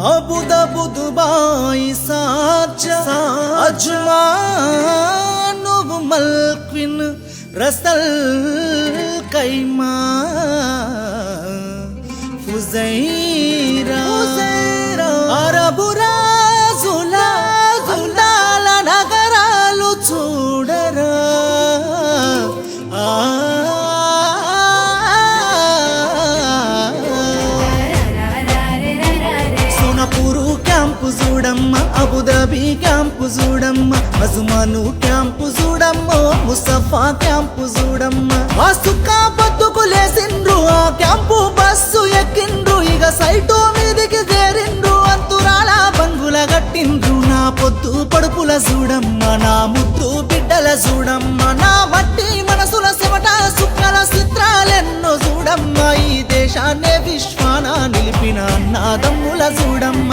అబుదాబు Dubai Sharjah Ajman నువ్వు మల్క్విన్ Ras al Khaimah Fujairah అరబు రాజుల అందాల నగరాలు చూడరా సోనాపూరు క్యాంపు చూడమ్మ, అబుదాబి క్యాంపు చూడమ్మ, అజ్మాను క్యాంపు చూడమ్మ, ముస్తఫా క్యాంపు చూడమ్మ. వాసుకా బతుకు లేసిండ్రు, ఆ క్యాంపు బస్సు ఎక్కిండ్రు, ఇక సైటు మీదికి చేరిండ్రు, అంతురాల బంగుల గట్టిండ్రు. నా పొద్దు పడుపుల చూడమ్మ, నా ముద్దు బిడ్డల చూడమ్మ, నా మట్టి మనసుల చెమట సుక్కల చిత్రాలెన్నో చూడమ్మ. ఈ దేశాన్నే విశ్వాన నిలిపిన అన్నదమ్ముల చూడమ్మ.